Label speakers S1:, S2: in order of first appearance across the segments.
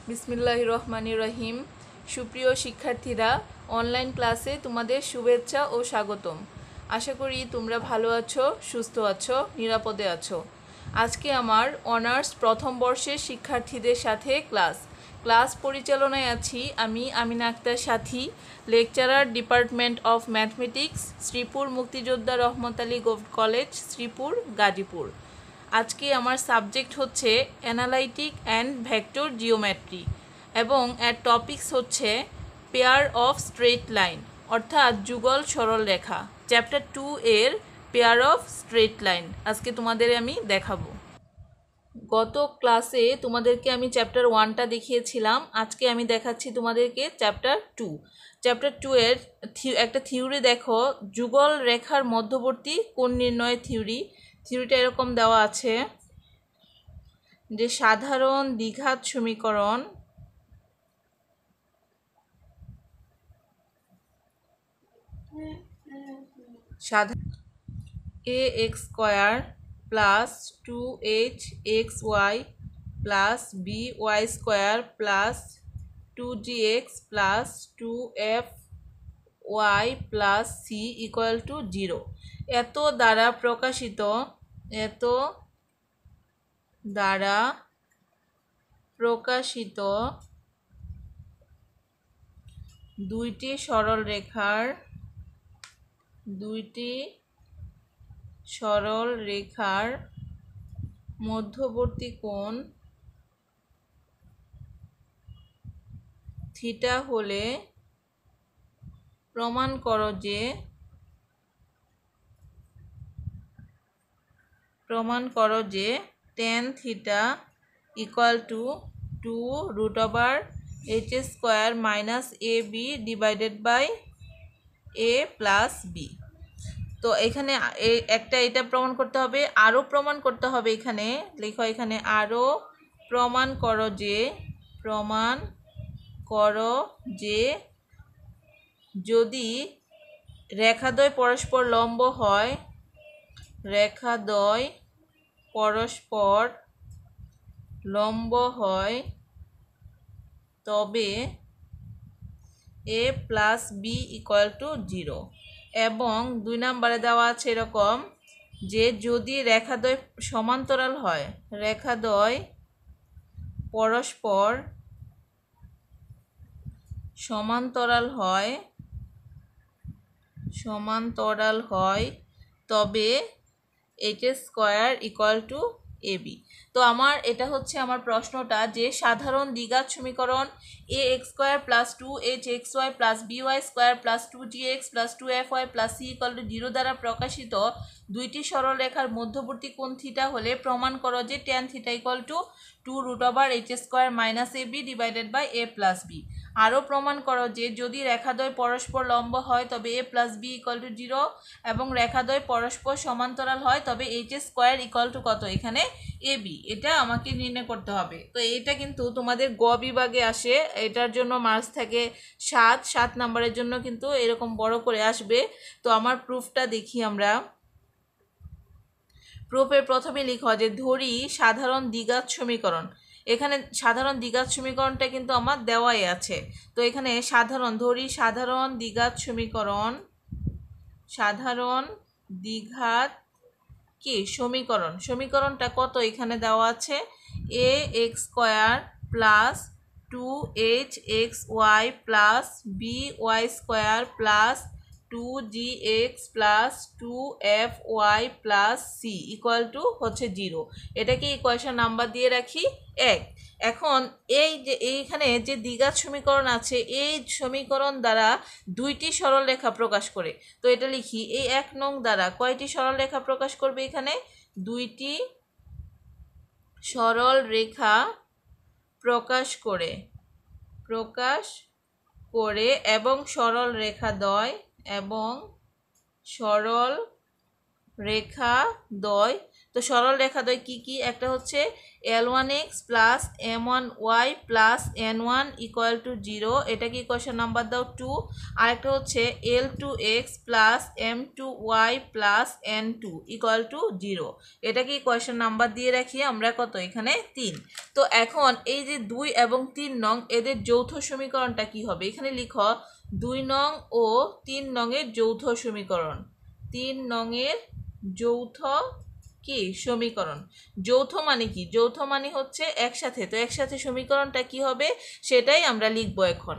S1: বিসমিল্লাহির রহমানির রহিম। সুপ্রিয় শিক্ষার্থীরা, অনলাইন ক্লাসে তোমাদের শুভেচ্ছা ও স্বাগতম। আশা করি তোমরা ভালো আছো, সুস্থ আছো, নিরাপদে আছো। আজকে আমার অনার্স প্রথম বর্ষের শিক্ষার্থীদের সাথে ক্লাস পরিচালনায় আছি আমি Amina Akter Sathi, lecturer, department of mathematics, Sreepur মুক্তিযোদ্ধা রহমত আলী কলেজ, শ্রীপুর, গাজীপুর। আজকে আমার সাবজেক্ট হচ্ছে অ্যানালাইটিক অ্যান্ড ভেক্টর জিওমেট্রি এবং এর টপিকস হচ্ছে পেয়ার অফ স্ট্রেট লাইন অর্থাৎ যুগল সরল রেখা। চ্যাপ্টার 2 এর পেয়ার অফ স্ট্রেট লাইন আজকে তোমাদের আমি দেখাবো। গত ক্লাসে তোমাদেরকে আমি চ্যাপ্টার 1টা দেখিয়েছিলাম, আজকে আমি দেখাচ্ছি তোমাদেরকে চ্যাপ্টার 2। চ্যাপ্টার 2 এর একটা থিওরি দেখো, যুগল রেখার মধ্যবর্তী কোণ নির্ণয় থিওরিটা এরকম দেওয়া আছে যে সাধারণ দ্বিঘাত সমীকরণ ax² plus 2hxy plus by² plus 2gx plus 2fy plus c equal to 0 এত দ্বারা প্রকাশিত দুইটি সরল রেখার মধ্যবর্তী কোণ থিটা হলে প্রমাণ করো যে tan theta equal to 2√h² minus ab divided by a plus b। তো এখানে এটা প্রমাণ করতে হবে, আরও প্রমাণ করতে হবে। এখানে লেখো, এখানে আরও প্রমাণ করো যে যদি রেখাদ্বয় পরস্পর লম্ব হয় তবে a plus b equal to 0। এবং 2 নম্বরে দেওয়া আছে এরকম যে যদি রেখাদ্বয় সমান্তরাল হয় তবে h² ইকুয়াল টু ab। তো এটা হচ্ছে আমার প্রশ্নটা যে সাধারণ দ্বিঘাত সমীকরণ ax² plus 2hxy plus by² plus 2gx plus 2fy plus c equal to 0 দ্বারা প্রকাশিত দুইটি সরল রেখার মধ্যবর্তী কোণ থিটা হলে প্রমাণ করো যে tan theta equal to 2√h² minus ab divided by a plus b। আরও প্রমাণ করো যে যদি রেখাদ্বয় পরস্পর লম্ব হয় তবে a plus b equal to 0 এবং রেখাদ্বয় পরস্পর সমান্তরাল হয় তবে h² ইকুয়াল টু কত, এখানে ab। এটা আমাকে নির্ণয় করতে হবে। তো এটা কিন্তু তোমাদের গ বিভাগে আসে, এটার জন্য মার্কস থাকে 7 নম্বরের জন্য কিন্তু এরকম বড় করে আসবে। তো আমার প্রুফটা দেখি আমরা। প্রুফের প্রথমে লিখো যে ধরি সাধারণ দ্বিঘাত সমীকরণ। এখানে সাধারণ দ্বিঘাত সমীকরণটা কিন্তু আমার দেওয়াই আছে। তো এখানে সাধারণ দ্বিঘাত সমীকরণটা কত এখানে দেওয়া আছে, ax² plus 2hxy plus by² plus 2gx plus 2fy plus c equal to হচ্ছে 0। এটাকে ইকুয়েশন নাম্বার দিয়ে রাখি 1। এখন এইখানে যে দ্বিঘাত সমীকরণ আছে, এই সমীকরণ দ্বারা দুইটি সরল রেখা প্রকাশ করে। তো এটা লিখি, এই 1 নং দ্বারা কয়টি সরল রেখা প্রকাশ করবে, এখানে দুইটি সরল রেখা প্রকাশ করে এবং সরল রেখা দ্বয় তো সরল রেখাদ্বয় কি কি? একটা হচ্ছে L1x plus M1y plus N1 equal to 0, এটা কি ইকুয়েশন নাম্বার দাও 2। আর একটা হচ্ছে L2x plus M2y plus N2 equal to 0, এটা কি ইকুয়েশন নাম্বার দিয়ে রাখি আমরা কত? এখানে 3। তো এখন এই যে 2 এবং 3 নং এদের যৌথ সমীকরণটা কি হবে? এখানে লিখো 2 নং ও 3 নং এর যৌথ সমীকরণ। 3 নং এর যৌথ কি সমীকরণ? যৌথ মানে কি? যৌথ মানে হচ্ছে একসাথে। তো একসাথে সমীকরণটা কি হবে সেটাই আমরা লিখবো এখন।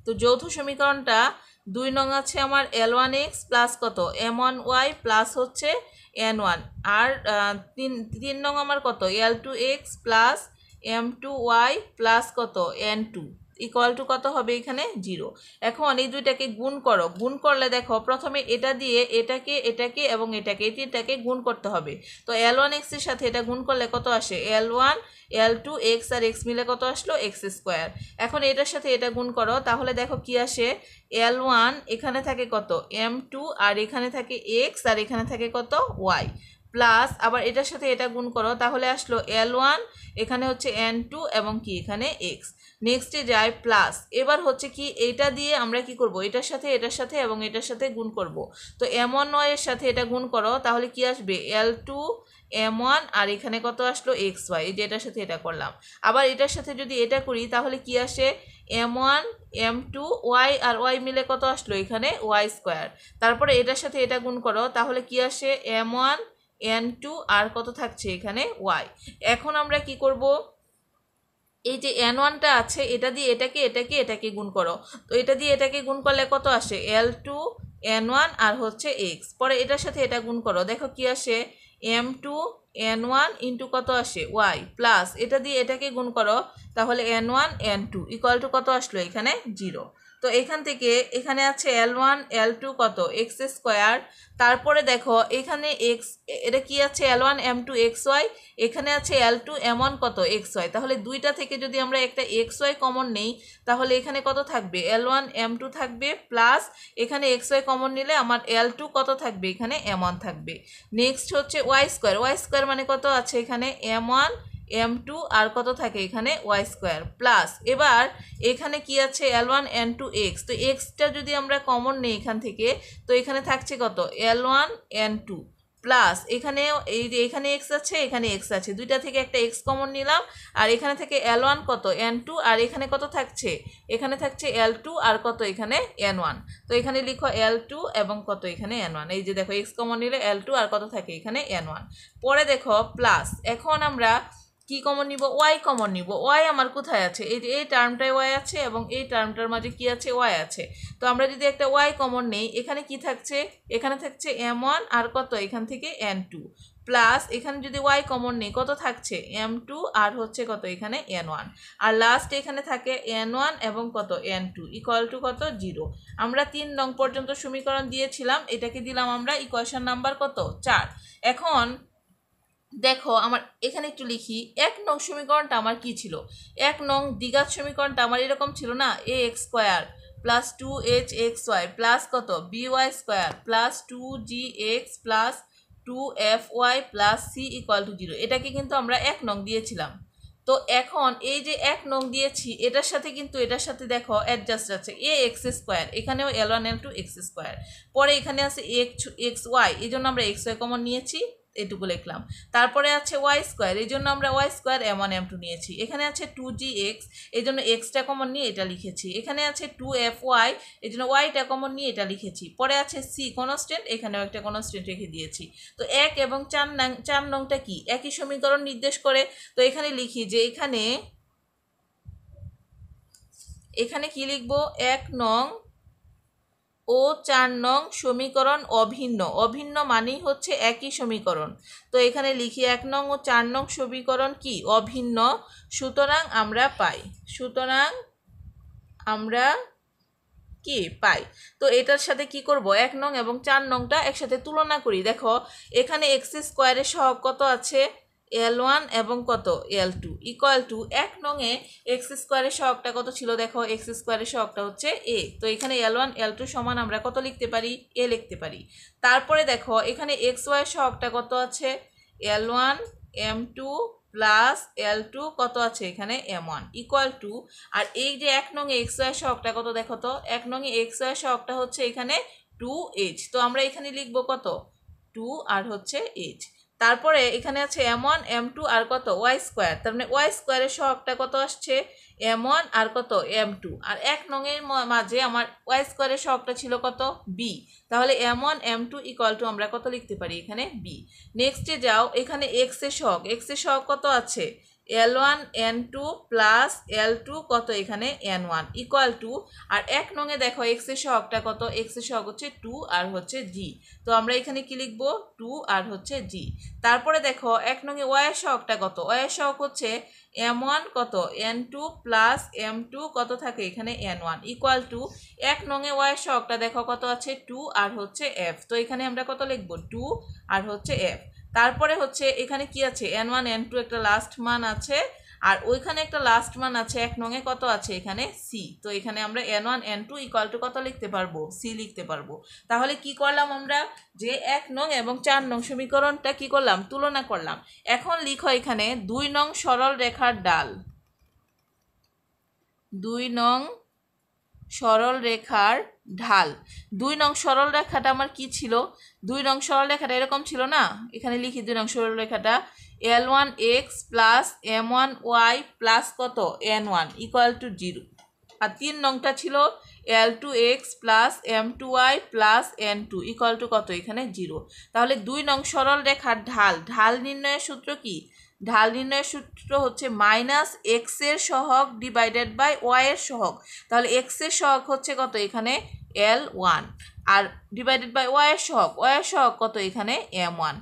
S1: তো যৌথ সমীকরণটা 2 নং আছে আমার L1x প্লাস কত? M1y প্লাস হচ্ছে N1। আর 3 নং আমার কত? L2x প্লাস M2y প্লাস কত? N2 ইকুয়াল টু কত হবে? এখানে 0। এখন এই দুইটাকে গুণ করো। গুণ করলে দেখো প্রথমে এটা দিয়ে এটাকে এটাকে এবং এটাকে এই তিনটাকে গুণ করতে হবে। তো L1x এর সাথে এটা গুণ করলে কত আসে? L1 L2 x আর x মিলে কত আসলো? x square. এখন এটার সাথে এটা গুণ করো, তাহলে দেখো কি আসে? L1 এখানে থাকে কত? M2 আর এখানে থাকে x আর এখানে থাকে কত? y প্লাস আবার এটার সাথে এটা গুণ করো, তাহলে আসলো L1 এখানে হচ্ছে N2 এবং কি এখানে x। নেক্সটে যায় প্লাস। এবার হচ্ছে কি এইটা দিয়ে আমরা কি করব? এটার সাথে এবং এটার সাথে গুণ করব। তো M1y এর সাথে এটা গুণ করো, তাহলে কি আসবে? L2 M1 আর এখানে কত আসলো? xy, এই যে এটার সাথে এটা করলাম। আবার এটার সাথে যদি এটা করি তাহলে কি আসে? M1 M2 y আর y মিলে কত আসলো? এখানে y স্কোয়ার। তারপরে এটার সাথে এটা গুণ করো, তাহলে কি আসে? M1 N2 আর কত থাকছে? এখানে y। এখন আমরা কি করব? এই যে N1টা আছে এটা দিয়ে এটাকে এটাকে এটাকে গুণ করো। তো এটা দিয়ে এটাকে গুণ করলে কত আসে? L2 N1 আর হচ্ছে x। পরে এটার সাথে এটা গুণ করো, দেখো কি আসে? M2 N1 ইন্টু কত আসে? y প্লাস এটা দিয়ে এটাকে গুণ করো, তাহলে N1 N2 ইকুয়াল টু কত আসলো? এখানে 0। তো এখান থেকে এখানে আছে L1 L2 কত? x square. তারপরে দেখো এখানে x, এটা কি আছে? L1 M2 xy, এখানে আছে L2 M1 কত? xy। তাহলে দুইটা থেকে যদি আমরা একটা xy কমন নেই তাহলে এখানে কত থাকবে? L1 M2 থাকবে প্লাস এখানে xy কমন নিলে আমার L2 কত থাকবে? এখানে M1 থাকবে। নেক্সট হচ্ছে y স্কোয়ার। y স্কোয়ার মানে কত আছে? এখানে M1 M2 আর কত থাকে? এখানে y স্কোয়ার প্লাস এবার এখানে কি আছে? L1 N2 x। তো xটা যদি আমরা কমন নেই এখান থেকে, তো এখানে থাকছে কত? L1 N2 প্লাস এখানে এই যে এখানে x আছে এখানে x আছে, দুইটা থেকে একটা x কমন নিলাম আর এখানে থেকে L1 কত? N2 আর এখানে কত থাকছে? এখানে থাকছে L2 আর কত? এখানে N1। তো এখানে লিখো L2 এবং কত? এখানে N1। এই যে দেখো x কমন নিলে L2 আর কত থাকে? এখানে N1। পরে দেখো প্লাস এখন আমরা কি কমন নিব? y কমন নিব। y আমার কোথায় আছে? এই যে এই টার্মটায় y আছে এবং এই টার্মটার মাঝে কি আছে? y আছে। তো আমরা যদি একটা y কমন নেই, এখানে কি থাকছে? এখানে থাকছে M1 আর কত? এখান থেকে N2 প্লাস এখানে যদি y কমন নেই কত থাকছে? M2 আর হচ্ছে কত? এখানে N1। আর লাস্ট এখানে থাকে N1 এবং কত? N2 ইকুয়াল টু কত? 0। আমরা 3 নং পর্যন্ত সমীকরণ দিয়েছিলাম, এটাকে দিলাম আমরা ইকুয়েশন নাম্বার কত? 4। এখন দেখো আমার এখানে একটু লিখি, 1 নং সমীকরণটা আমার কি ছিল? 1 নং দ্বিঘাত সমীকরণটা আমার এরকম ছিল না? ax square plus 2hxy plus কত? by square plus 2gx plus 2fy plus c equal to 0। এটাকে কিন্তু আমরা 1 নং দিয়েছিলাম। তো এখন এই যে 1 নং দিয়েছি এটার সাথে কিন্তু এটার সাথে দেখো অ্যাডজাস্ট আছে ax স্কোয়ার, এখানেও L1 L2 x স্কোয়ার। পরে এখানে আছে xy, এই জন্য আমরা xy কমন নিয়েছি, এটুকু লিখলাম। তারপরে আছে y স্কোয়ার, এই জন্য আমরা y স্কোয়ার M1 M2 নিয়েছি। এখানে আছে 2gx, এই জন্য এক্সটা কমন নিয়ে এটা লিখেছি। এখানে আছে 2fy, এই জন্য ওয়াইটা কমন নিয়ে এটা লিখেছি। পরে আছে c কনস্ট্যান্ট, এখানেও একটা কনস্ট্যান্ট রেখে দিয়েছি। তো 1 এবং 4 নংটা কি? একই সমীকরণ নির্দেশ করে। তো এখানে লিখি যে এখানে কি লিখবো? 1 নং ও 4 নং সমীকরণ অভিন্ন। অভিন্ন মানেই হচ্ছে একই সমীকরণ। তো এখানে লিখি 1 নং ও 4 নং সমীকরণ কি? অভিন্ন। সুতরাং আমরা পাই। কি পাই? তো এটার সাথে কি করব? 1 নং এবং 4 নংটা একসাথে তুলনা করি। দেখো এখানে x স্কোয়ারের সহগ কত আছে? L1 এবং কত L2 ইকুয়াল টু 1 নংয়ে এক্স স্কোয়ারের সহগটা কত ছিল দেখো, এক্স স্কোয়ারের সহগটা হচ্ছে a। তো এখানে L1 L2 সমান আমরা কত লিখতে পারি, a লিখতে পারি। তারপরে দেখো এখানে এক্স ওয়াই এর সহগটা কত আছে, L1 M2 প্লাস L2 কত আছে এখানে M1 ইকুয়াল টু, আর এই যে 1 নংয়ে এক্স ওয়াই এর সহগটা কত দেখো তো, 1 নংয়ে এক্স ওয়াই এর সহগটা হচ্ছে এখানে 2h। তো আমরা এখানে লিখবো কত 2 আর হচ্ছে h। তারপরে এখানে আছে M1 M2 আর কত ওয়াই স্কোয়ার, তার মানে ওয়াই স্কোয়ারের সহগটা কত আসছে M1 আর কত M2, আর 1 নংয়ের মাঝে আমার ওয়াই স্কোয়ারের সহগটা ছিল কত b। তাহলে M1 M2 ইকুয়াল টু আমরা কত লিখতে পারি এখানে b। নেক্সটে যাও, এখানে x এর সহগ কত আছে L1 N2 প্লাস L2 কত এখানে N1 ইকুয়াল টু, আর 1 নংয়ে দেখো x এর সহগটা কত, x এর সহগ হচ্ছে 2 আর হচ্ছে g। তো আমরা এখানে কি লিখব 2 আর হচ্ছে g। তারপরে দেখো 1 নংয়ে y এর সহগটা কত, y এর সহগ হচ্ছে M1 কত N2 প্লাস M2 কত থাকে এখানে N1 ইকুয়াল টু, 1 নংয়ে y এর সহগটা দেখো কত আছে 2 আর হচ্ছে f। তো এখানে আমরা কত লিখব 2 আর হচ্ছে f। তারপরে হচ্ছে এখানে কি আছে N1 N2 একটা লাস্ট মান আছে, আর ওইখানে একটা লাস্ট মান আছে 1 নংয়ে কত আছে এখানে c। তো এখানে আমরা N1 N2 ইকুয়াল টু কত লিখতে পারবো, c লিখতে পারবো। তাহলে কি করলাম আমরা, যে 1 নং এবং 4 নং সমীকরণটা কি করলাম, তুলনা করলাম। এখন লিখো এখানে 2 নং সরল রেখার ডাল, 2 নং সরল রেখার ঢাল। 2 নং সরল রেখাটা আমার কি ছিল, 2 নং সরল রেখাটা এরকম ছিল না, এখানে লিখি 2 নং সরল রেখাটা L1x প্লাস M1y প্লাস কত N1 ইকুয়াল টু 0। আর 3 নংটা ছিল L2x plus M2y plus N2 equal to কত এখানে 0। তাহলে 2 নং সরল রেখার ঢাল নির্ণয়ের সূত্র কি, ঢাল নির্ণয়ের সূত্র হচ্ছে মাইনাস এক্স এর সহগ ডিভাইডেড বাই ওয়াই এর সহগ। তাহলে এক্স এর সহগ হচ্ছে কত এখানে L1 R divided by Y এর সহগ কত এখানে M1।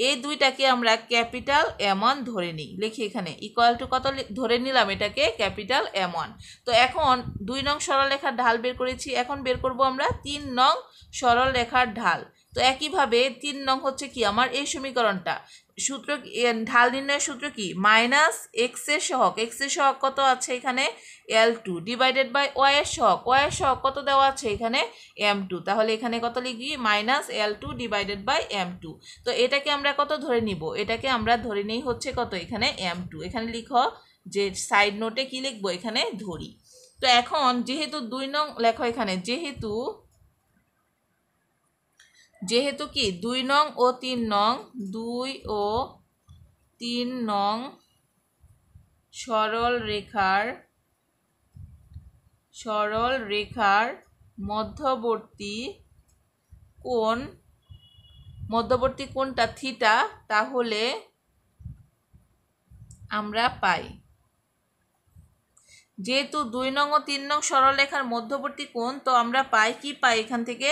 S1: এই দুইটাকে আমরা ক্যাপিটাল M1 ধরে নিই, লিখি এখানে ইকুয়াল টু কত ধরে নিলাম এটাকে ক্যাপিটাল M1। তো এখন 2 নং সরল রেখার ঢাল বের করেছি, এখন বের করব আমরা 3 নং সরল রেখার ঢাল। তো একইভাবে 3 নং হচ্ছে কি আমার এই সমীকরণটা, সূত্র ঢাল নির্ণয়ের সূত্র কি মাইনাস এক্স এর সহগ কত আছে এখানে L2 ডিভাইডেড বাই ওয়াই এর সহগ কত দেওয়া আছে এখানে M2। তাহলে এখানে কত লিখি minus L2 divided by M2। তো এটাকে আমরা কত ধরে নিব, এটাকে আমরা ধরে নেই হচ্ছে কত এখানে M2। এখানে লিখো যে সাইড নোটে কি লিখবো এখানে ধরি। তো এখন যেহেতু 2 নং লেখো এখানে, যেহেতু কি 2 নং ও 3 নং 2 ও 3 নং সরল রেখার মধ্যবর্তী কোণটা থিটা, তাহলে আমরা পাই, যেহেতু 2 নং ও 3 নং সরল রেখার মধ্যবর্তী কোণ, তো আমরা পাই কি পাই এখান থেকে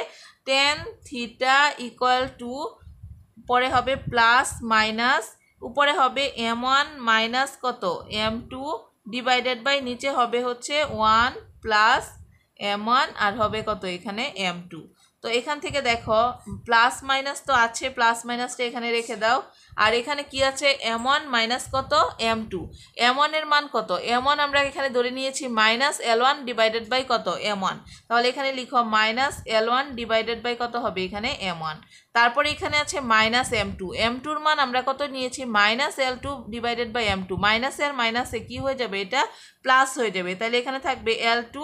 S1: tan থিটা ইকুয়াল টু, পরে হবে প্লাস মাইনাস, উপরে হবে M1 মাইনাস কত M2 ডিভাইডেড বাই নিচে হবে হচ্ছে 1 প্লাস M1 আর হবে কত এখানে M2। তো এখান থেকে দেখো প্লাস মাইনাস তো আছে, প্লাস মাইনাসটা এখানে রেখে দাও, আর এখানে কি আছে M1 মাইনাস কত M2। M1 এর মান কত, M1 আমরা এখানে ধরে নিয়েছি মাইনাস L1 ডিভাইডেড বাই কত M1। তাহলে এখানে লিখো মাইনাস L1 ডিভাইডেড বাই কত হবে এখানে M1। তারপরে এখানে আছে মাইনাস M2 এর মান আমরা কত নিয়েছি minus L2 divided by M2। Minus এর মাইনাসে কি হয়ে যাবে, এটা প্লাস হয়ে যাবে, তাহলে এখানে থাকবে L2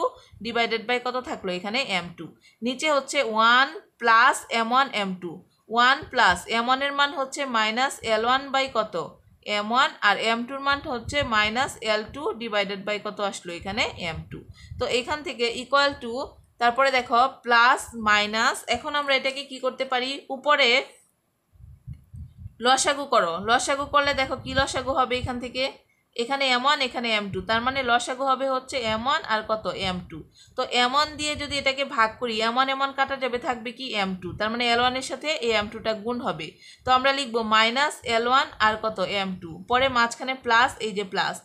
S1: ডিভাইডেড বাই কত থাকলো এখানে M2। নিচে হচ্ছে 1 plus M1 M2, 1 plus M1 এর মান হচ্ছে মাইনাস L1 বাই কত M1, আর M2 এর মান হচ্ছে মাইনাস L2 ডিভাইডেড বাই কত আসলো এখানে M2। তো এখান থেকে ইকুয়াল টু, তারপরে দেখো প্লাস মাইনাস, এখন আমরা এটাকে কি করতে পারি, উপরে লসাগু করো, লসাগু করলে দেখো কি লসাগু হবে এখান থেকে এখানে m1 এখানে m2, তার মানে লসাগু হবে হচ্ছে m1 আর কত m2। তো m1 দিয়ে যদি এটাকে ভাগ করি, m1 m1 কাটা যাবে, থাকবে কি m2, তার মানে l1 এর সাথে এই m2টা গুণ হবে। তো আমরা লিখব মাইনাস l1 আর কত m2, পরে মাঝখানে প্লাস, এই যে প্লাস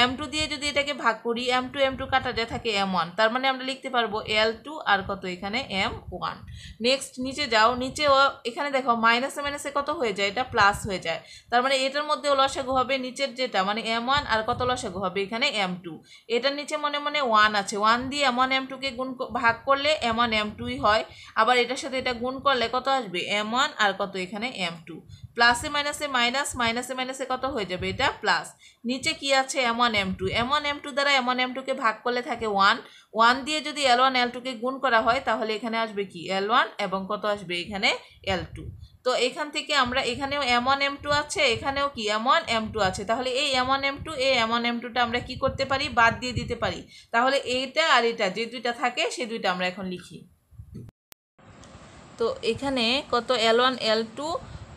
S1: m2 দিয়ে যদি এটাকে ভাগ করি, m2 m2 কাটা যায়, থাকে m1, তার মানে আমরা লিখতে পারবো l2 আর কত এখানে m1। নেক্সট নিচে যাও, নিচেও এখানে দেখো মাইনাসে মাইনাসে কত হয়ে যায়, এটা প্লাস হয়ে যায়, তার মানে এটার মধ্যেও লসাগু হবে নিচের যেটা, মানে m1 আর কত লসাগু হবে এখানে m2। এটার নিচে মনে মনে 1 আছে, 1 দিয়ে m1 m2 কে গুণ ভাগ করলে m1 m2ই হয়, আবার এটার সাথে এটা গুণ করলে কত আসবে m1 আর কত এখানে m2। প্লাসে মাইনাসে মাইনাস, মাইনাসে মাইনাসে কত হয়ে যাবে, এটা প্লাস। নিচে কি আছে m1 m2, m1 m2 দ্বারা m1 m2 কে ভাগ করলে থাকে 1, 1 দিয়ে যদি l1 l2 কে গুণ করা হয় তাহলে এখানে আসবে কি l1 এবং কত আসবে এখানে l2। তো এখান থেকে আমরা এখানেও m1 m2 আছে, এখানেও কি m1 m2 আছে, তাহলে এই m1 m2 এই m1 m2টা আমরা কি করতে পারি, বাদ দিয়ে দিতে পারি। তাহলে এইটা আর এটা যে দুইটা থাকে সেই দুইটা আমরা এখন লিখি। তো এখানে কত l1 l2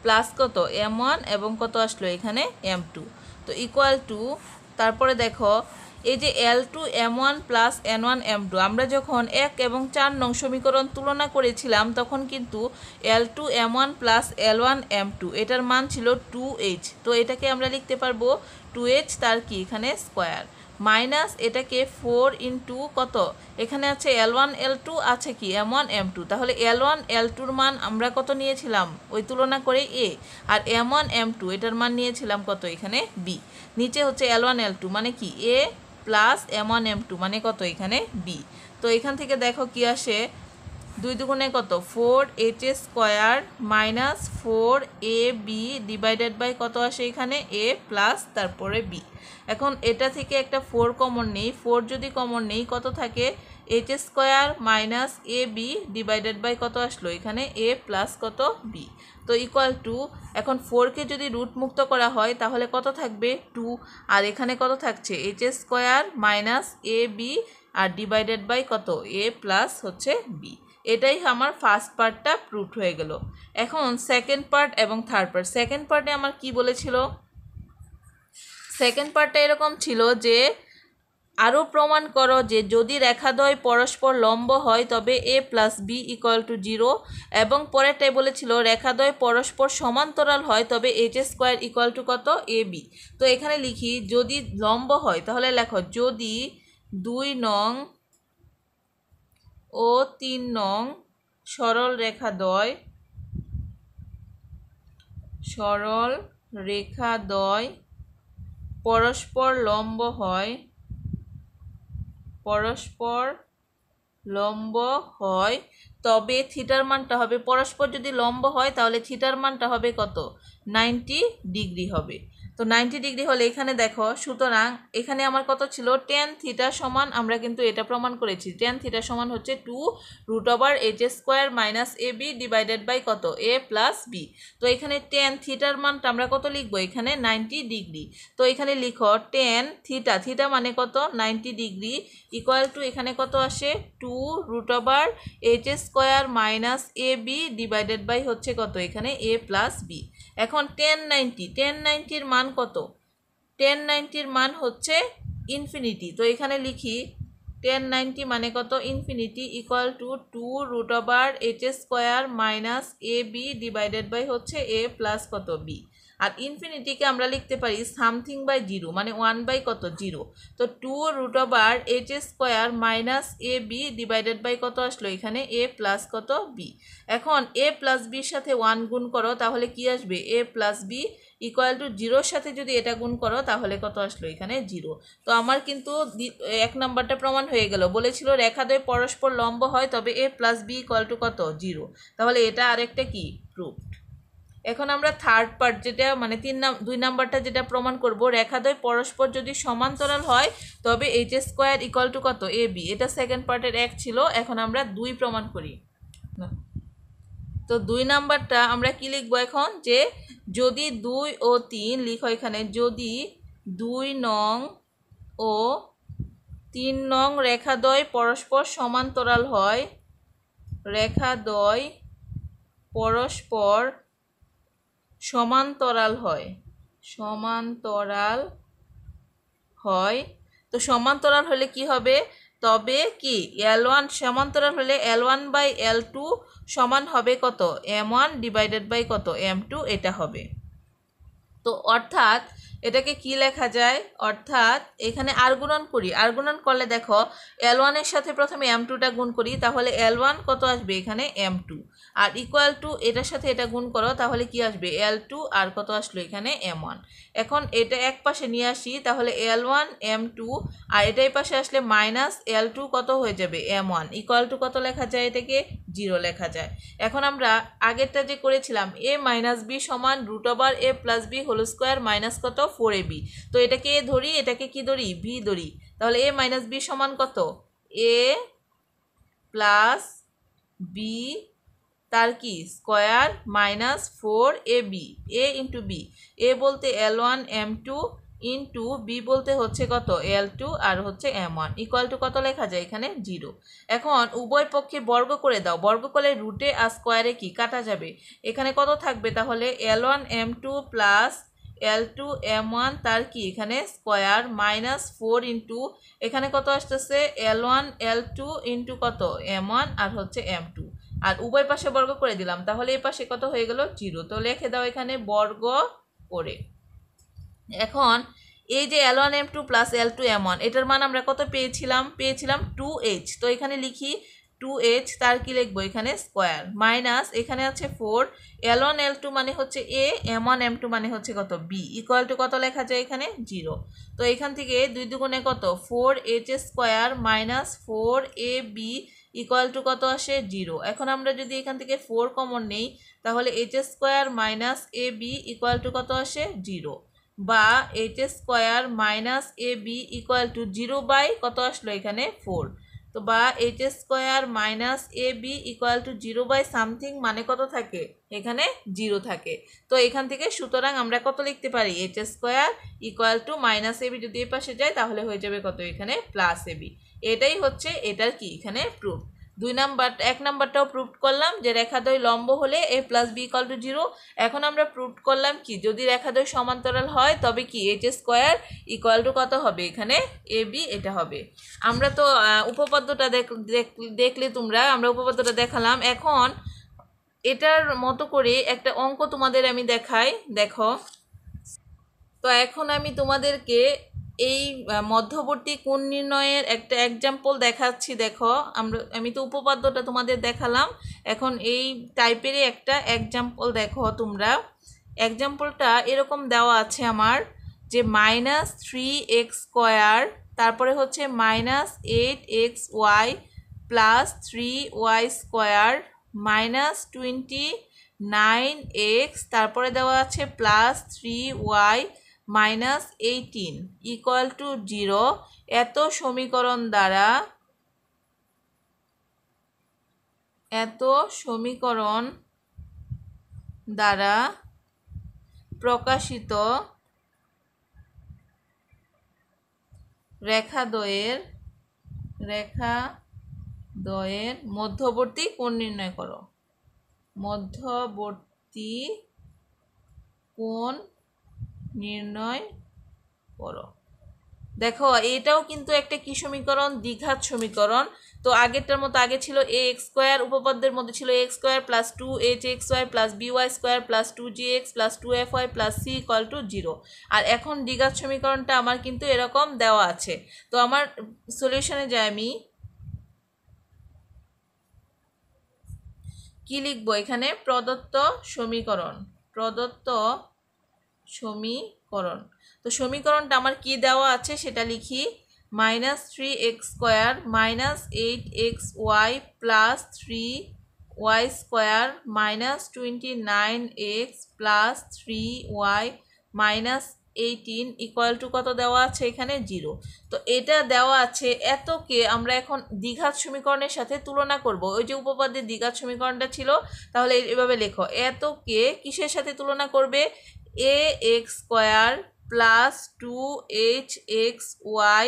S1: প্লাস কত m1 এবং কত আসলো এখানে m2, তো ইকুয়াল টু, তারপরে দেখো এই যে l2 m1 plus n1 m2, আমরা যখন 1 এবং 4 নং সমীকরণ তুলনা করেছিলাম তখন কিন্তু l2 m1 plus l1 m2 এটার মান ছিল 2h, তো এটাকে আমরা লিখতে পারবো 2h তার কি এখানে স্কোয়ার, মাইনাস এটাকে 4 ইন্টু কত, এখানে আছে l1 l2 আছে কি m1 m2, তাহলে l1 l2-র মান আমরা কত নিয়েছিলাম ওই তুলনা করে a, আর m1 m2 এটার মান নিয়েছিলাম কত এখানে b। নিচে হচ্ছে l1 l2 মানে কি a প্লাস m1 m2 মানে কত এখানে b। তো এখান থেকে দেখো কি আসে, 2 দুগুণে কত 4h square minus 4ab divided by কত আসে এখানে a প্লাস তারপরে b। এখন এটা থেকে একটা 4 কমন নেই, 4 যদি কমন নেই কত থাকে h square minus ab divided by কত আসলো এখানে a প্লাস কত b। তো ইকুয়াল টু, এখন 4কে যদি রুট মুক্ত করা হয় তাহলে কত থাকবে 2, আর এখানে কত থাকছে h স্কোয়ার মাইনাস ab আর ডিভাইডেড বাই কত a প্লাস হচ্ছে b। এটাই আমার ফার্স্ট পার্টটা প্রুফড হয়ে গেল। এখন সেকেন্ড পার্ট এবং থার্ড পার্ট। সেকেন্ড পার্টে আমার কি বলেছিল, সেকেন্ড পার্টটা এরকম ছিল যে আরও প্রমাণ করো যে যদি রেখাদ্বয় পরস্পর লম্ব হয় তবে a plus B equal to 0, এবং পরেরটাই বলেছিল রেখাদ্বয় পরস্পর সমান্তরাল হয় তবে h স্কোয়ার ইকুয়াল টু কত এ বি। তো এখানে লিখি যদি লম্ব হয় তাহলে লেখো যদি 2 নং ও 3 নং সরল রেখাদ্বয় পরস্পর লম্ব হয় তবে থিটার মানটা হবে, পরস্পর যদি লম্ব হয় তাহলে থিটার মানটা হবে কত 90 ডিগ্রি হবে। তো 90 ডিগ্রি হলে এখানে দেখো, সুতরাং এখানে আমার কত ছিল tan থিটা সমান, আমরা কিন্তু এটা প্রমাণ করেছি tan থিটা সমান হচ্ছে 2√h square minus ab divided by কত a প্লাস b। তো এখানে tan থিটার মানটা আমরা কত লিখবো এখানে 90 ডিগ্রি। তো এখানে লিখো tan থিটা মানে কত 90 ডিগ্রি ইকুয়াল টু এখানে কত আসে 2√h square minus ab divided by হচ্ছে কত এখানে a প্লাস b। এখন tan 90-র মান কত, tan 90-র মান হচ্ছে ইনফিনিটি। তো এখানে লিখি tan 90 মানে কত infinity equal to 2√h square minus ab divided by হচ্ছে a প্লাস কত b। আর ইনফিনিটিকে আমরা লিখতে পারি সামথিং বাই 0 মানে 1 বাই কত 0। তো 2√h square minus ab divided by কত আসলো এখানে a প্লাস কত b। এখন a প্লাস বির সাথে 1 গুণ করো তাহলে কি আসবে a plus B equal to 0-র সাথে যদি এটা গুণ করো তাহলে কত আসলো এখানে 0। তো আমার কিন্তু 1 নাম্বারটা প্রমাণ হয়ে গেল, বলেছিল রেখাদ্বয় পরস্পর লম্ব হয় তবে a plus B equal to কত 0, তাহলে এটা আরেকটা কি প্রুফড। এখন আমরা থার্ড পার্ট যেটা মানে 2 নাম্বারটা যেটা প্রমাণ করব, রেখাদ্বয় পরস্পর যদি সমান্তরাল হয় তবে h স্কোয়ার ইকুয়াল টু কত এ বি, এটা সেকেন্ড পার্টের 1 ছিল, এখন আমরা 2 প্রমাণ করি। তো 2 নাম্বারটা আমরা কি লিখবো এখন, যে যদি 2 ও 3 লিখো এখানে, যদি 2 নং ও 3 নং রেখাদ্বয় পরস্পর সমান্তরাল হয়, রেখাদ্বয় পরস্পর সমান্তরাল হয়, তো সমান্তরাল হলে কি হবে, তবে কি L1 সমান্তরাল হলে L1/L2 সমান হবে কত, M1 ডিভাইডেড বাই কত, M2, এটা হবে। তো অর্থাৎ এটাকে কি লেখা যায়, অর্থাৎ এখানে আর গুণন করি, আর গুণন করলে দেখো L1 এর সাথে প্রথমে M2টা গুণ করি, তাহলে L1 কত আসবে এখানে M2, আর ইকুয়াল টু এটার সাথে এটা গুণ করো, তাহলে কি আসবে L2, আর কত আসলো এখানে M1। এখন এটা এক পাশে নিয়ে আসি, তাহলে L1 M2, আর এটাই পাশে আসলে মাইনাস L2 কত হয়ে যাবে M1, ইকুয়াল টু কত লেখা যায়, এটাকে 0 লেখা যায়। এখন আমরা আগেরটা যে করেছিলাম a মাইনাস বি সমান √a+b হোল স্কোয়ার মাইনাস কত 4ab, তো এটাকে a ধরি, এটাকে কি ধরি, b ধরি, তাহলে a মাইনাস বি সমান কত, a প্লাস বি তার কি square minus 4ab, a into B, a বলতে L1 M2 ইন্টু বি বলতে হচ্ছে কত L2 আর হচ্ছে M1, ইকুয়াল টু কত লেখা যায় এখানে 0। এখন উভয় পক্ষে বর্গ করে দাও, বর্গ করলে রুটে আর স্কোয়ারে কি কাটা যাবে, এখানে কত থাকবে, তাহলে L1 M2 plus L2 M1 তার কি এখানে স্কোয়ার মাইনাস 4 ইন্টু এখানে কত আসতেছে L1 L2 ইন্টু কত M1 আর হচ্ছে M2, আর উভয় পাশে বর্গ করে দিলাম, তাহলে এই পাশে কত হয়ে গেল 0, তো লিখে দাও এখানে বর্গ করে। এখন এই যে L1 M2 plus L2 M1 এটার মান আমরা কত পেয়েছিলাম, 2h, তো এখানে লিখি 2h, তার কি লিখবো এখানে স্কোয়ার মাইনাস এখানে আছে 4, L1 L2 মানে হচ্ছে a, M1 M2 মানে হচ্ছে কত b, ইকুয়াল টু কত লেখা যায় এখানে 0। তো এখান থেকে 2 দুগুণে কত 4h square minus 4ab equal to কত আসে 0। এখন আমরা যদি এখান থেকে 4 কমন নেই, তাহলে h square minus ab equal to কত আসে 0, বা h square minus ab equal to 0 by কত আসলো এখানে 4, তো বা h square minus ab equal to 0 by something মানে কত থাকে এখানে 0 থাকে। তো এখান থেকে সুতরাং আমরা কত লিখতে পারি, h square equal two minus ab যদি এই পাশে যায় তাহলে হয়ে যাবে কত এখানে প্লাস ab, এটাই হচ্ছে এটার কি এখানে প্রুফ। 1 নাম্বারটাও প্রুভ করলাম যে রেখাদ্বয় লম্ব হলে a plus b equal to 0। এখন আমরা প্রুভ করলাম কি, যদি রেখাদ্বয় সমান্তরাল হয় তবে কি h স্কোয়ার ইকুয়াল টু কত হবে এখানে ab, এটা হবে। আমরা তো উপপাদ্যটা দেখলে তোমরা, আমরা উপপাদ্যটা দেখালাম। এখন এটার মতো করে একটা অঙ্ক তোমাদের আমি দেখাই, দেখো। তো এখন আমি তোমাদেরকে এই মধ্যবর্তী কোণ নির্ণয়ের একটা এক্সাম্পল দেখাচ্ছি, দেখো। আমি তো উপপাদ্যটা তোমাদের দেখালাম, এখন এই টাইপেরই একটা এক্সাম্পল দেখো তোমরা। এক্সাম্পলটা এরকম দেওয়া আছে আমার, যে -3x², তারপরে হচ্ছে -8xy প্লাস 3y² -29x, তারপরে দেওয়া আছে plus 3y minus 18 equal to 0। এত সমীকরণ দ্বারা প্রকাশিত রেখাদ্বয়ের মধ্যবর্তী কোণ নির্ণয় করো, মধ্যবর্তী কোণ নির্ণয় করো। দেখো এটাও কিন্তু একটা কি সমীকরণ, দ্বিঘাত সমীকরণ। তো আগেরটার মতো আগে ছিল ax² উপপাদ্যের মধ্যে ছিল ax² plus 2hxy plus by² plus 2gx plus 2fy plus c equal to 0। আর এখন দ্বিঘাত সমীকরণটা আমার কিন্তু এরকম দেওয়া আছে। তো আমার সলিউশনে যাই, আমি কি লিখবো এখানে, প্রদত্ত সমীকরণ। তো সমীকরণটা আমার কি দেওয়া আছে সেটা লিখি, -3x² -8xy plus 3y² -29x plus 3y minus 18 equal to কত দেওয়া আছে এখানে 0। তো এটা দেওয়া আছে, এতকে আমরা এখন দ্বিঘাত সমীকরণের সাথে তুলনা করব। ওই যে উপপাদ্যের দ্বিঘাত সমীকরণটা ছিল, তাহলে এভাবে লেখো, এতকে কিসের সাথে তুলনা করবে, ax² plus 2hxy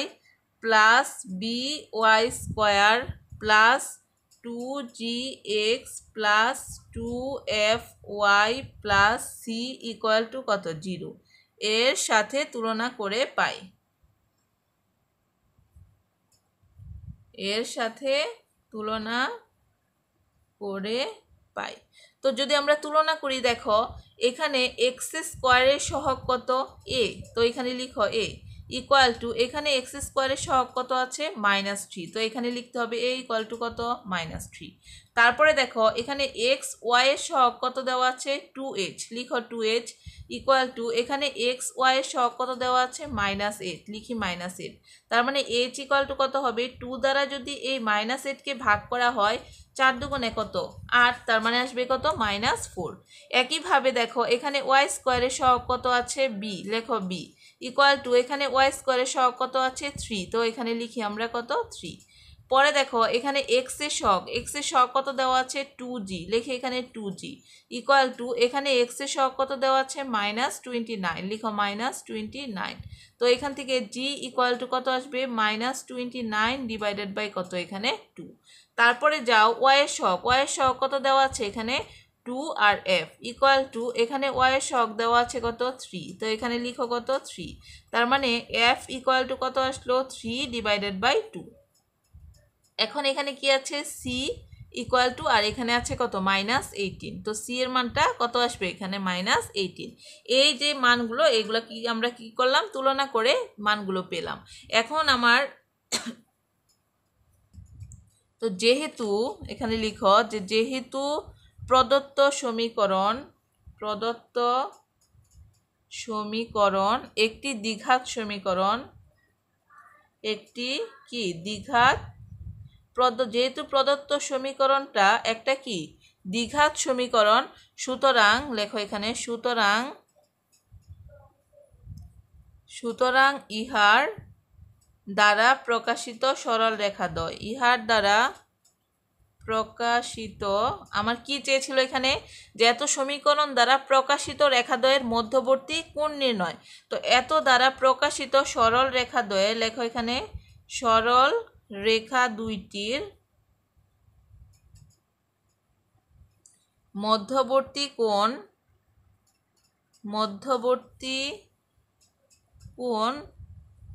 S1: plus by² plus 2gx plus 2fy plus c equal to কত 0 এর সাথে তুলনা করে পাই। এর সাথে তুলনা করে পাই। তো যদি আমরা তুলনা করি, দেখো এখানে এক্স স্কোয়ারের সহগ কত? এ। তো এখানে লিখো এ ইকুয়াল টু, এখানে এক্স স্কোয়ারের সহগ কত আছে? -3। তো এখানে লিখতে হবে এ ইকুয়াল টু কত? -3। তারপরে দেখো এখানে এক্স ওয়াই এর সহগ কত দেওয়া আছে? 2h। লিখো 2h ইকুয়াল টু, এখানে এক্স ওয়াই এর সহগ কত দেওয়া আছে? -8। লিখি -8। তার মানে h ইকুয়াল টু কত হবে? 2 দ্বারা যদি এই -8কে ভাগ করা হয়, 4 দুগুণে কত? 8। তার মানে আসবে কত? -4। একইভাবে দেখো এখানে ওয়াই স্কোয়ারের সহগ কত আছে? বি। লেখো বি ইকুয়াল টু, এখানে ওয়াই স্কোয়ারের সহগ কত আছে? 3। তো এখানে লিখি আমরা কত? 3। পরে দেখো এখানে এক্স এর সহগ কত দেওয়া আছে? 2g। লিখে এখানে 2g ইকুয়াল টু, এখানে এক্স এর সহগ কত দেওয়া আছে? -29। লিখো -29। তো এখান থেকে g ইকুয়াল টু কত আসবে? -29 ডিভাইডেড বাই কত? এখানে 2। তারপরে যাও ওয়াই এর সহগ কত দেওয়া আছে? এখানে 2 আর f ইকুয়াল টু, এখানে ওয়াই এর সহগ দেওয়া আছে কত? 3। তো এখানে লিখো কত? 3। তার মানে f ইকুয়াল টু কত আসলো? 3 ডিভাইডেড বাই 2। এখন এখানে কি আছে? সি ইকুয়াল টু, আর এখানে আছে কত? -18। তো সি এর মানটা কত আসবে? এখানে -18। এই যে মানগুলো, এইগুলো কি আমরা কি করলাম? তুলনা করে মানগুলো পেলাম। এখন আমার তো যেহেতু এখানে লিখো যে যেহেতু প্রদত্ত সমীকরণ একটি দ্বিঘাত সমীকরণ, একটি কি দ্বিঘাত, যেহেতু প্রদত্ত সমীকরণটা একটা কি দ্বিঘাত সমীকরণ, সুতরাং লেখো এখানে সুতরাং ইহার দ্বারা প্রকাশিত সরল রেখাদ্বয়, ইহার দ্বারা প্রকাশিত, আমার কি চেয়েছিল এখানে? যে এত সমীকরণ দ্বারা প্রকাশিত রেখাদ্বয়ের মধ্যবর্তী কোণ নির্ণয়। তো এত দ্বারা প্রকাশিত সরল রেখাদ্বয়ে, লেখো এখানে সরল রেখা দুইটির মধ্যবর্তী কোণ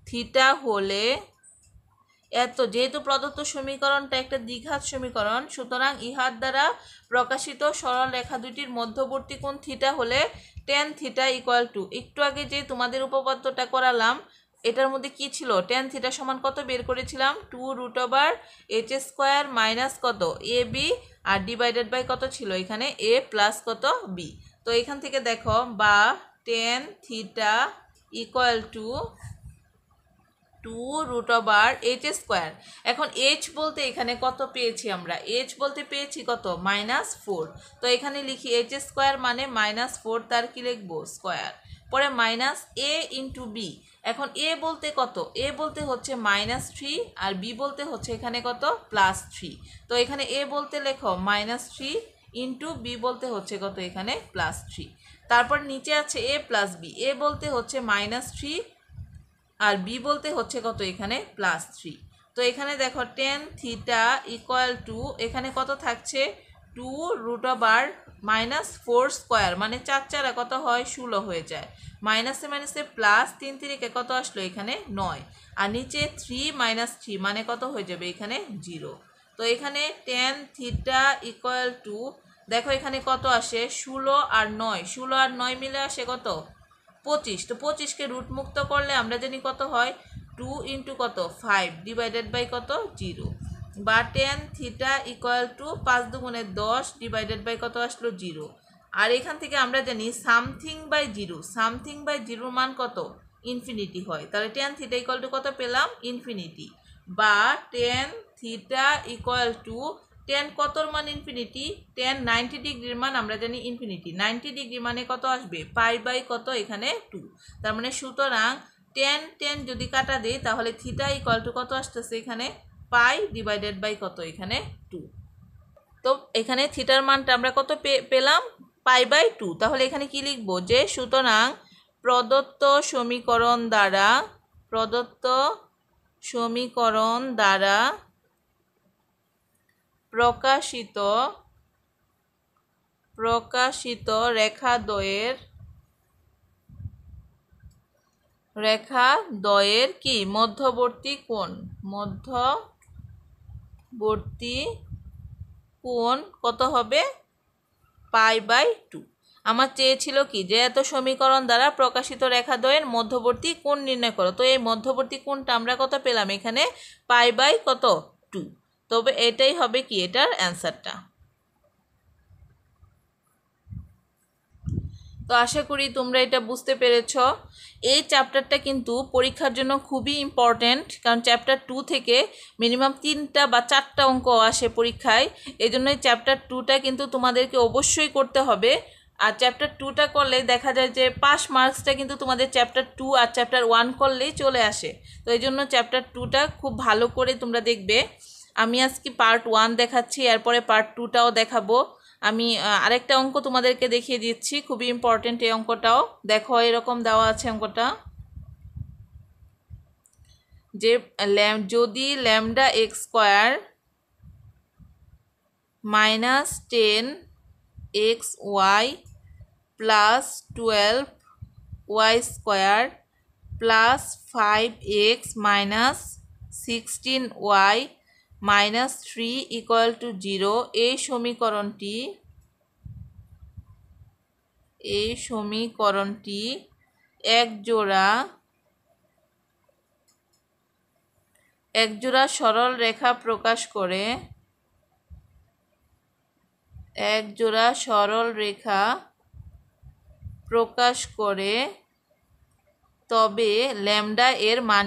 S1: থিটা হলে, যেহেতু প্রদত্ত সমীকরণটা একটা দ্বিঘাত সমীকরণ, সুতরাং ইহার দ্বারা প্রকাশিত সরল রেখা দুটির মধ্যবর্তী কোণ থিটা হলে tan থিটা ইকুয়াল টু, একটু আগে যে তোমাদের উপপাদ্যটা করালাম এটার মধ্যে কি ছিল? tan থিটা সমান কত বের করেছিলাম? 2√h² মাইনাস কত? A B, R divided by কত ছিল? এখানে a প্লাস কত? বি। তো এখান থেকে দেখো, বা tan theta equal to 2√h²। এখন h বলতে এখানে কত পেয়েছি আমরা? h বলতে পেয়েছি কত? -4। তো এখানে লিখি h² মানে -4, তার কি লিখবো? স্কোয়ার। পরে -a ইন্টু বি। এখন a বলতে কত? a বলতে হচ্ছে -3, আর b বলতে হচ্ছে এখানে কত? +3। তো এখানে a বলতে লেখো -3 ইন্টু b বলতে হচ্ছে কত? এখানে +3। তারপর নিচে আছে a প্লাস বি। a বলতে হচ্ছে -3 আর বি বলতে হচ্ছে কত? এখানে +3। তো এখানে দেখো tan থিটা ইকুয়াল টু, এখানে কত থাকছে? 2√−4² মানে 4 4 কত হয়? 16 হয়ে যায়। মাইনাসে মাইনাসে প্লাস, 3 3 কত আসলো? এখানে 9। আর নিচে 3 - 3 মানে কত হয়ে যাবে? এখানে 0। তো এখানে tan থিটা ইকুয়াল টু, দেখো এখানে কত আসে? 16 আর 9, 16 আর 9 মিলে আসে কত? 25। তো 25কে রুট মুক্ত করলে আমরা জানি কত হয়? 2 ইন্টু কত? 5 ডিভাইডেড বাই কত? 0। বা tan থিটা ইকুয়াল টু 5 দুগুণে 10 ডিভাইডেড বাই কত আসলো? 0। আর এখান থেকে আমরা জানি সামথিং বাই জিরোর মান কত? ইনফিনিটি হয়। তাহলে tan থিটা ইকুয়াল টু কত পেলাম? ইনফিনিটি। বা tan theta equal two, tan কতর মান ইনফিনিটি? tan 90 ডিগ্রির মান আমরা জানি ইনফিনিটি। 90 ডিগ্রি মানে কত আসবে? পাই বাই কত? এখানে 2। তার মানে সুতরাং tan যদি কাটা দেই তাহলে থিটা ইকুয়াল টু কত আসতেছে? এখানে পাই ডিভাইডেড বাই কত? এখানে 2। তো এখানে থিটার মানটা আমরা কত পেলাম? Pi by 2। তাহলে এখানে কি লিখবো? যে সুতরাং প্রদত্ত সমীকরণ দ্বারা প্রকাশিত রেখাদ্বয়ের কি মধ্যবর্তী কোণ মধ্যবর্তী কোণ কত হবে π/2। আমার চেয়েছিল কি যে এত সমীকরণ দ্বারা প্রকাশিত রেখাদ্বয়ের মধ্যবর্তী কোণ নির্ণয় করো। তো এই মধ্যবর্তী কোণটা আমরা কত পেলাম এখানে π/2। তবে এটাই হবে কি এটার অ্যান্সারটা। তো আশা করি তোমরা এটা বুঝতে পেরেছ। এই চ্যাপ্টারটা কিন্তু পরীক্ষার জন্য খুবই ইম্পর্ট্যান্ট, কারণ চ্যাপ্টার 2 থেকে মিনিমাম 3টা বা 4টা অঙ্ক আসে পরীক্ষায়। এই জন্য চ্যাপ্টার 2টা কিন্তু তোমাদেরকে অবশ্যই করতে হবে। আর চ্যাপ্টার 2টা করলে দেখা যায় যে পাস মার্কসটা কিন্তু তোমাদের চ্যাপ্টার 2 আর চ্যাপ্টার 1 করলেই চলে আসে। তো এই জন্য চ্যাপ্টার 2টা খুব ভালো করে তোমরা দেখবে। আমি আজকে পার্ট 1 দেখাচ্ছি, এরপরে পার্ট 2টাও দেখাবো। আমি আরেকটা অঙ্ক তোমাদেরকে দেখিয়ে দিচ্ছি, খুবই ইম্পর্টেন্ট এই অঙ্কটাও। দেখো এরকম দেওয়া আছে অঙ্কটা যে যদি lambda x square minus 10xy plus 12y square plus 5x minus 16y minus 3 equal to 0 এই সমীকরণটি একজোড়া সরল রেখা প্রকাশ করে তবে ল্যামডা এর মান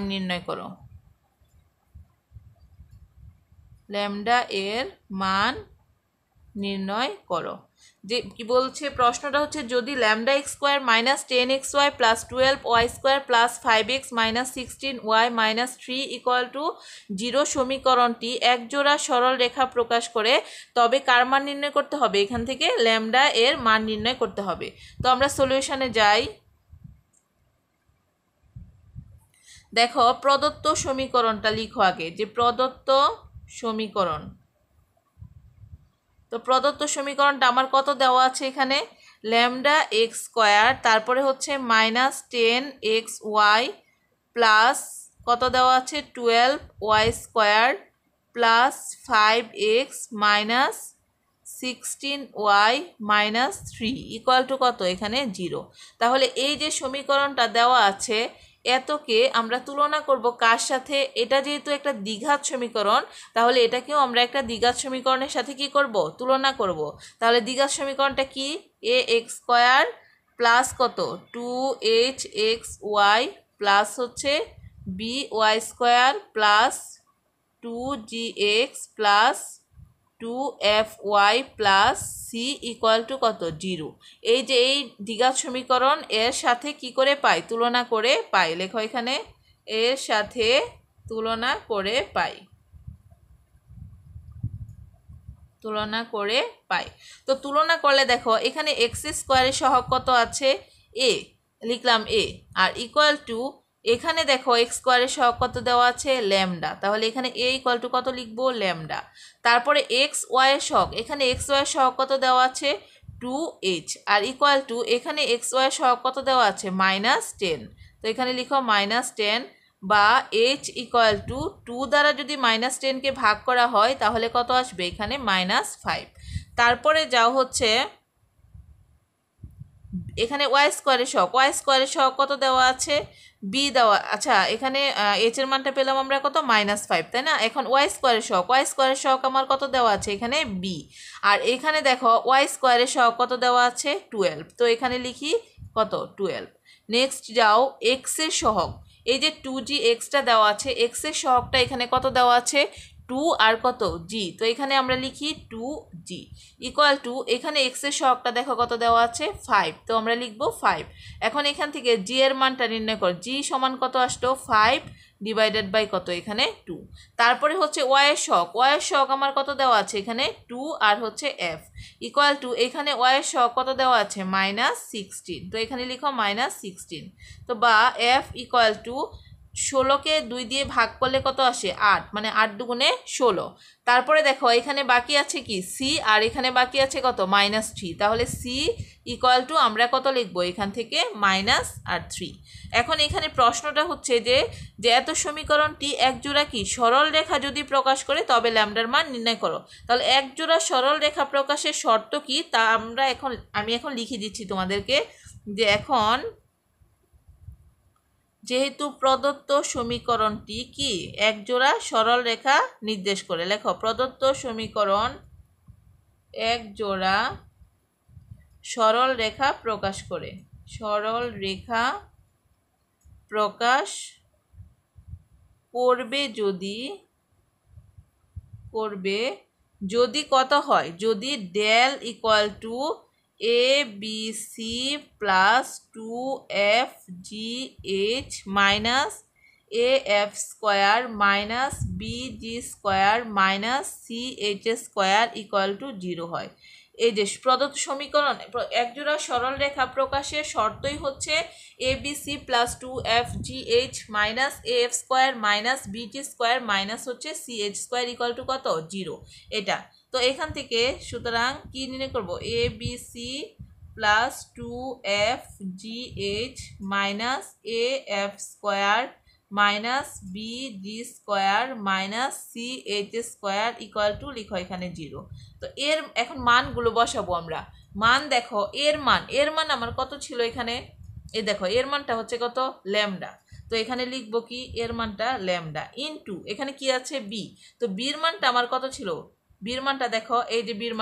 S1: নির্ণয় করো। যে কি বলছে প্রশ্নটা হচ্ছে, যদি lambda x square minus 10xy plus 12y square plus 5x minus 16y minus 3 equal to 0 সমীকরণটি একজোড়া সরল রেখা প্রকাশ করে তবে কার মান নির্ণয় করতে হবে? এখান থেকে ল্যামডা এর মান নির্ণয় করতে হবে। তো আমরা সলিউশনে যাই। দেখো প্রদত্ত সমীকরণটা লিখো আগে, যে প্রদত্ত সমীকরণ। তো প্রদত্ত সমীকরণটা আমার কত দেওয়া আছে এখানে? ল্যামডা এক্স স্কোয়ার, তারপরে হচ্ছে মাইনাস 10xy প্লাস কত দেওয়া আছে 12y square plus 5x minus 16y minus 3 equal to কত? এখানে 0। তাহলে এই যে সমীকরণটা দেওয়া আছে এতকে আমরা তুলনা করব কার সাথে? এটা যেহেতু একটা দ্বিঘাত সমীকরণ, তাহলে এটাকেও আমরা একটা দ্বিঘাত সমীকরণের সাথে কি করব? তুলনা করব। তাহলে দ্বিঘাত সমীকরণটা কি? এ এক্স স্কোয়ার প্লাস কত 2hxy প্লাস হচ্ছে by square plus 2gx plus 2fy plus C equal to কত? 0। এই যে এই দ্বিঘাত সমীকরণ এর সাথে কি করে পাই? তুলনা করে পাই। লেখো এখানে এর সাথে তুলনা করে পাই। তো তুলনা করলে দেখো এখানে এক্স স্কোয়ারের সহগ কত আছে? এ, লিখলাম এ। আর ইকুয়াল টু এখানে দেখো এক্স স্কোয়ারের সহগ কত দেওয়া আছে? ল্যামডা। তাহলে এখানে এ ইকুয়াল টু কত লিখবো? ল্যামডা। তারপরে এক্স ওয়াইয়ের সহগ, এখানে এক্স ওয়াইয়ের সহগ কত দেওয়া আছে? 2h। আর ইকুয়াল টু এখানে এক্স ওয়াইয়ের সহগ কত দেওয়া আছে? -10। তো এখানে লিখো -10 বা h ইকুয়াল টু 2 দ্বারা যদি -10কে ভাগ করা হয় তাহলে কত আসবে? এখানে -5। তারপরে যাও হচ্ছে এখানে ওয়াই স্কোয়ারের সহগ কত দেওয়া আছে? বি দেওয়া। আচ্ছা এখানে এইচ এর মানটা পেলাম আমরা কত? -5, তাই না? এখন ওয়াই স্কোয়ারের সহগ আমার কত দেওয়া আছে? এখানে বি। আর এখানে দেখো ওয়াই স্কোয়ারের সহগ কত দেওয়া আছে? 12। তো এখানে লিখি কত? 12। নেক্সট যাও এক্স এর সহগ, এই যে 2gxটা দেওয়া আছে, এক্স এর সহগটা এখানে কত দেওয়া আছে? 2 আর কত? জি। তো এখানে আমরা লিখি 2g ইকুয়াল টু এখানে এক্স এর সহগটা দেখো কত দেওয়া আছে? 5। তো আমরা লিখবো 5। এখন এখান থেকে জি এর মানটা নির্ণয় করো। জি সমান কত আসলো? 5 ডিভাইডেড বাই কত? এখানে 2। তারপরে হচ্ছে ওয়াই এর সহগ আমার কত দেওয়া আছে? এখানে 2 আর হচ্ছে এফ ইকুয়াল টু এখানে ওয়াই এর সহগ কত দেওয়া আছে? -16। তো এখানে লিখো -16। তো বা এফ ইকুয়াল টু ষোলোকে 2 দিয়ে ভাগ করলে কত আসে 8, মানে 8 দুগুণে 16। তারপরে দেখো এখানে বাকি আছে কি সি, আর এখানে বাকি আছে কত -3। তাহলে সি ইকুয়াল টু আমরা কত লিখবো এখান থেকে -3। এখন এখানে প্রশ্নটা হচ্ছে যে এত সমীকরণটি এক জোড়া কি সরল রেখা যদি প্রকাশ করে তবে ল্যামডার মান নির্ণয় করো। তাহলে এক জোড়া সরল রেখা প্রকাশের শর্ত কি তা আমি এখন লিখে দিচ্ছি তোমাদেরকে, যে এখন যেহেতু প্রদত্ত সমীকরণটি কি একজোড়া সরল রেখা নির্দেশ করে, লেখো প্রদত্ত সমীকরণ একজোড়া সরল রেখা প্রকাশ করে। সরল রেখা প্রকাশ করবে যদি কত হয়, যদি del equal to ABC plus 2FGH minus AF square minus BG square minus CH square equal to 0 হয়। এই যে প্রদত্ত সমীকরণ একজোড়া সরল রেখা প্রকাশের শর্তই হচ্ছে ABC plus 2FGH minus AF square minus BG square minus হচ্ছে CH স্কোয়ার ইকুয়াল টু কত 0। এটা তো এখান থেকে সুতরাং কি নির্ণয় করব, ABC plus 2FGH minus AF square minus BG square minus CH square equal two লিখো এখানে 0। তো এর এখন মানগুলো বসাবো আমরা। মান দেখো এর মান আমার কত ছিল এখানে, দেখো এর মানটা হচ্ছে কত ল্যামডা। তো এখানে লিখবো কি এর মানটা ল্যামডা ইনটু এখানে কি আছে বি। তো বির মানটা আমার কত ছিল, বির মানটা দেখো এই যে বির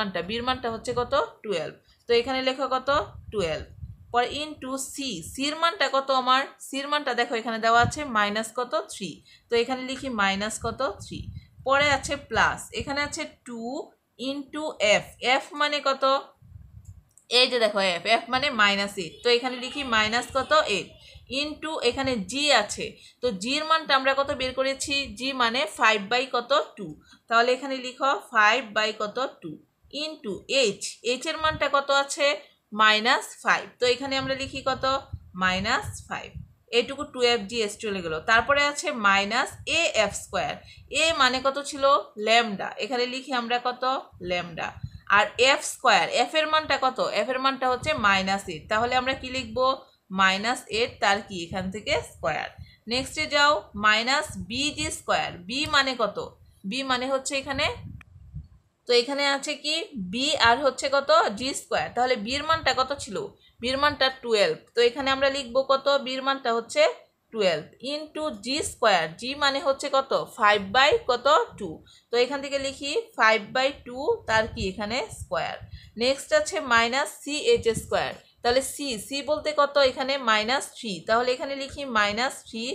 S1: মানটা হচ্ছে কত 12। তো এখানে লেখো কত 12, পরে ইনটু সির মানটা কত, আমার সির মানটা দেখো এখানে দেওয়া আছে মাইনাস কত 3। তো এখানে লিখি মাইনাস কত 3, পরে আছে প্লাস এখানে আছে 2 ইনটু এফ মানে কত, এই যে দেখো এফ মানে -8। তো এখানে লিখি মাইনাস কত 8 ইনটু এখানে জি আছে। তো জির মানটা আমরা কত বের করেছি, জি মানে 5 কত 2। তাহলে এখানে লিখো 5 কত 2 ইনটু এইচ এর মানটা কত আছে -5। তো এখানে আমরা লিখি কত -5, এইটুকু 2FGS চলে গেল। তারপরে আছে মাইনাস AF স্কোয়ার, এ মানে কত ছিল ল্যামডা, এখানে লিখি আমরা কত ল্যামডা। আর এফ স্কোয়ার, এফ এর মানটা কত, এফ এর মানটা হচ্ছে -8। তাহলে আমরা কি লিখবো -8 তার কি এখান থেকে স্কোয়ার। নেক্সটে যাও মাইনাস BG স্কোয়ার, বি মানে কত, বি মানে হচ্ছে এখানে, তো এখানে আছে কি বি আর হচ্ছে কত জি স্কোয়ার। তাহলে বির মানটা কত ছিল, বির মানটা 12। তো এখানে আমরা লিখবো কত, বির মানটা হচ্ছে 12 ইনটু জি স্কোয়ার, জি মানে হচ্ছে কত 5 কত 2। তো এখান থেকে লিখি 5/2 তার কি এখানে স্কোয়ার। নেক্সট আছে মাইনাস CH স্কোয়ার, তাহলে সি বলতে কত এখানে -3। তাহলে এখানে লিখি -3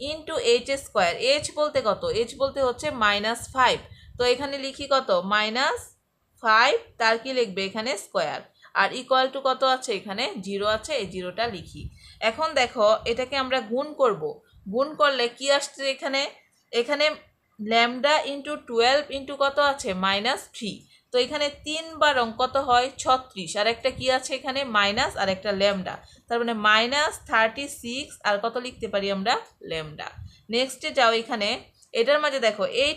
S1: ইনটু এইচ স্কোয়ার, এইচ বলতে কত, এইচ বলতে হচ্ছে -5। তো এখানে লিখি কত -5 তার কি লিখবে এখানে স্কোয়ার, আর ইকুয়াল টু কত আছে এখানে 0 আছে, এই 0টা লিখি। এখন দেখো এটাকে আমরা গুণ করব, গুণ করলে কি আসছে এখানে, এখানে ল্যামডা ইন্টু 12 ইন্টু কত আছে -3। তো এখানে 3 বার কত হয় 36, আর একটা কি আছে এখানে মাইনাস আর একটা ল্যামডা, তার মানে -36 আর কত লিখতে পারি আমরা ল্যামডা। নেক্সটে যাও এখানে এটার মাঝে দেখো এই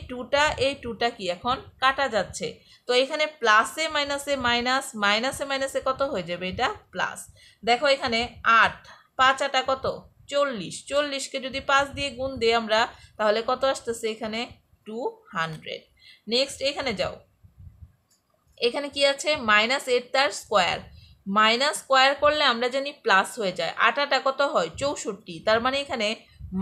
S1: টুটা কি এখন কাটা যাচ্ছে। তো এখানে প্লাসে মাইনাসে মাইনাস, মাইনাসে মাইনাসে কত হয়ে যাবে এটা প্লাস। দেখো এখানে 8 5 8 কত 40, 40কে যদি 5 দিয়ে গুণ দিই আমরা তাহলে কত আসতেছে এখানে 200। নেক্সট এখানে যাও, এখানে কি আছে -8 তার স্কোয়ার, মাইনাস স্কোয়ার করলে আমরা জানি প্লাস হয়ে যায়। 8 কত হয় 64, তার মানে এখানে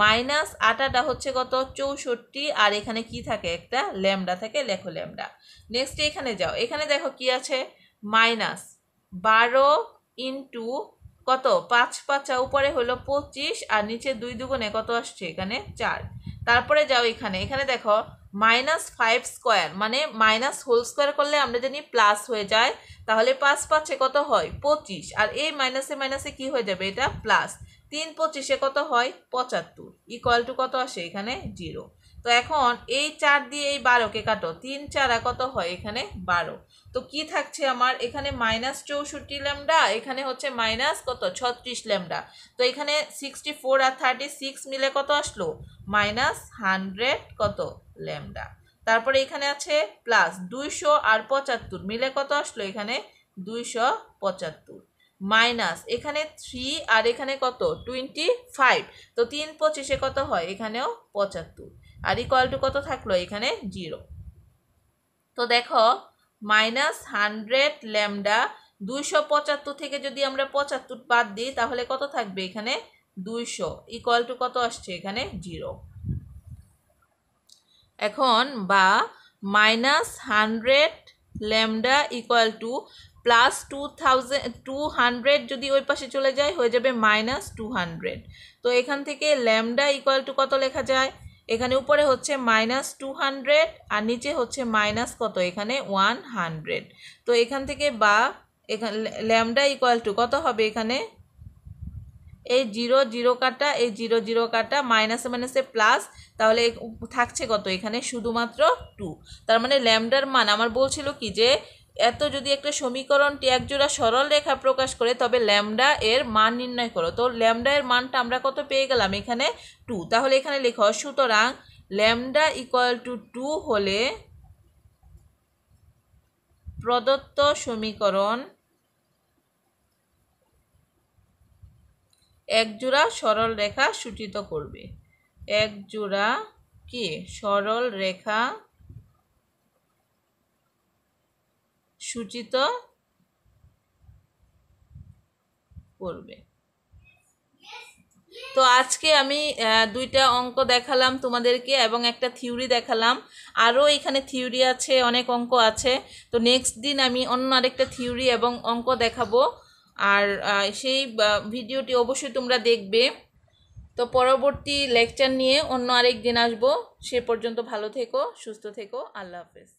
S1: -8 হচ্ছে কত 64, আর এখানে কি থাকে একটা ল্যামডা থাকে, লেখো ল্যামডা। নেক্সট এখানে যাও, এখানে দেখো কি আছে -12 ইন্টু কত 5 5 উপরে হলো 25 আর নিচে 2 দুগুণে কত আসছে এখানে 4। তারপরে যাও এখানে দেখো -5 স্কোয়ার মানে মাইনাস হোল স্কোয়ার করলে আমরা জানি প্লাস হয়ে যায়, তাহলে 5 5 কত হয় 25, আর এই মাইনাসে মাইনাসে কি হয়ে যাবে এটা প্লাস, 3 25 কত হয় 75 ইকুয়াল টু কত আসে এখানে 0। তো তো এখন এই 4 দিয়ে এই 12কে কাটো, 3 4 কত হয় এখানে 12। তো কি থাকছে আমার এখানে -64 ল্যামডা, এখানে হচ্ছে মাইনাস কত 36 ল্যামডা। তো এখানে 64 আর 36 মিলে কত আসলো -100 কত ল্যামডা। তারপরে এখানে আছে প্লাস 200 আর 75 মিলে কত আসলো এখানে 275, মাইনাস এখানে 3 আর এখানে কত 25। তো 3 25 কত হয় এখানেও 75, আর ইকুয়াল টু কত থাকলো এখানে 0। তো দেখো -100 ল্যামডা 275 থেকে যদি আমরা 75 বাদ দিই তাহলে কত থাকবে এখানে 200, ইকুয়াল টু কত আসছে এখানে 0। এখন বা -100 ল্যামডা ইকুয়াল টু প্লাস 200 যদি ওই পাশে চলে যায় হয়ে যাবে -200। তো এখান থেকে ল্যামডা ইকুয়াল টু কত লেখা যায়, এখানে উপরে হচ্ছে -200 আর নিচে হচ্ছে মাইনাস কত এখানে 100। তো এখান থেকে বা এখানে ল্যামডা ইকুয়াল টু কত হবে এখানে এই 0 0 কাটা, এই 0 0 কাটা, মাইনাসে মাইনাসে প্লাস, তাহলে থাকছে কত এখানে শুধুমাত্র 2। তার মানে ল্যামডার মান আমার বলছিল কি যে এত যদি একটা সমীকরণটি একজোড়া সরল রেখা প্রকাশ করে তবে ল্যামডা এর মান নির্ণয় করো। তো ল্যামডা এর মানটা আমরা কত পেয়ে গেলাম এখানে 2। তাহলে এখানে লেখো সুতরাং ল্যামডা ইকুয়াল টু 2 হলে প্রদত্ত সমীকরণ একজোড়া সরল রেখা সূচিত করবে। একজোড়া কি সরল রেখা সূচিত করবে। তো আজকে আমি দুইটা অঙ্ক দেখালাম তোমাদেরকে এবং একটা থিওরি দেখালাম, আরও এখানে থিওরি আছে, অনেক অঙ্ক আছে। তো নেক্সট দিন আমি অন্য আরেকটা থিওরি এবং অঙ্ক দেখাবো, আর সেই ভিডিওটি অবশ্যই তোমরা দেখবে। তো পরবর্তী লেকচার নিয়ে অন্য আরেক দিন আসবো। সে পর্যন্ত ভালো থেকো, সুস্থ থেকো, আল্লাহ হাফেজ।